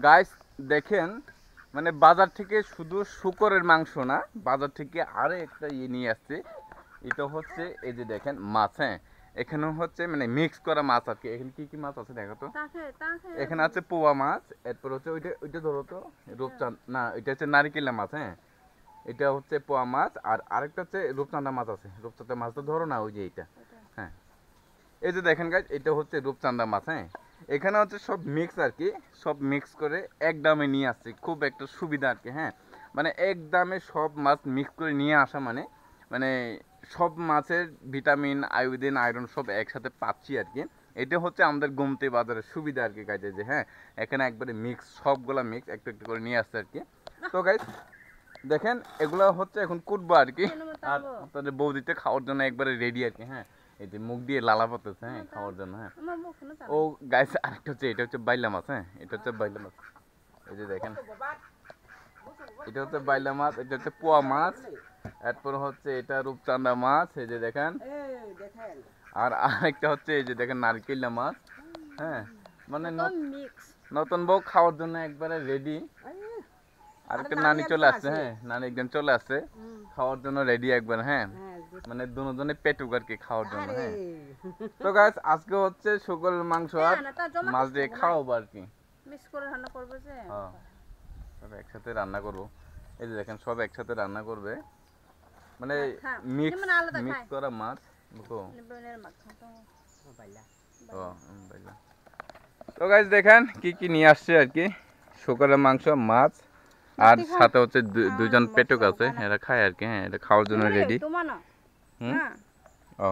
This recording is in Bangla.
গাইস দেখেন, মানে বাজার থেকে শুধু শুকরের মাংস না, বাজার থেকে আরো একটা নিয়ে আসছে। এটা হচ্ছে এই যে দেখেন মাছ, হ্যাঁ এখানে হচ্ছে মানে মিক্স করা মাছ আর কি। এখানে কি কি মাছ আছে দেখো তো। এখানে আছে পোয়া মাছ, এরপর হচ্ছে ওইটা ওইটা ধরো তো, রূপচাঁদ না এটা হচ্ছে নারিকেলা মাছ, হ্যাঁ এটা হচ্ছে পোয়া মাছ। আর আরেকটা হচ্ছে রূপচাঁদা মাছ আছে, রূপচাঁদা মাছ তো ধরো না, ওই যে এইটা। হ্যাঁ এই যে দেখেন গাইস, এটা হচ্ছে রূপচাঁদা মাছ, হ্যাঁ এখানে হচ্ছে সব মিক্স আর কি, সব মিক্স করে এক দামে নিয়ে আসছে, খুব একটা সুবিধা আর কি। হ্যাঁ মানে এক দামে সব মাছ মিক্স করে নিয়ে আসা মানে মানে সব মাছের ভিটামিন আয়োডিন আয়রন সব একসাথে পাচ্ছি আর কি। এটা হচ্ছে আমাদের গোমতী বাজারের সুবিধা আর কি গাইছে, যে হ্যাঁ এখানে একবারে মিক্স, সবগুলা মিক্স একটু একটু করে নিয়ে আসছে আর কি। তো গাইস দেখেন এগুলো হচ্ছে এখন কুটবো আর কি, আর আপনাদের বৌদিতে খাওয়ার জন্য একবারে রেডি আর কি। হ্যাঁ এই যে মুখ দিয়ে লালা পড়তেছে, হ্যাঁ খাওয়ার জন্য। হ্যাঁ ও গাইস আরেকটা হচ্ছে, এটা হচ্ছে বাইলা মাছ, হ্যাঁ এটা হচ্ছে বাইলা মাছ। এই যে দেখেন এটা হচ্ছে বাইলা মাছ, এটা হচ্ছে পোয়া মাছ, এরপর হচ্ছে এটা রূপচাঁদা মাছ, এই যে দেখেন। আর আরেকটা হচ্ছে এই যে দেখেন নারকেলা মাছ। হ্যাঁ মানে নতুন বউ খাওয়ার জন্য একবারে রেডি। আরেকটা নানি চলে আসছে, হ্যাঁ নানি একজন চলে আসছে খাওয়ার জন্য রেডি একবার। হ্যাঁ মানে দুজনে পেটুক আর কি খাওয়ার জন্য। হ্যাঁ তো গাইস আজকে হচ্ছে শুকরের মাংস আর মাছ দিয়ে খাওয়াবো আর কি, মিক্স করে রান্না করবে যে। হ্যাঁ সব একসাথে রান্না করবো। এই যে দেখেন সব একসাথে রান্না করবে, মানে মিক্স মিক্স করা মাছ বুঝো। তো গাইস দেখেন কি কি নিয়ে আসছে আর কি, শুকরের মাংস, মাছ, আর সাথে হচ্ছে দুজন পেটুক আছে, এরা খায় আর কি। হ্যাঁ এটা খাওয়ার জন্য রেডি। হুম ও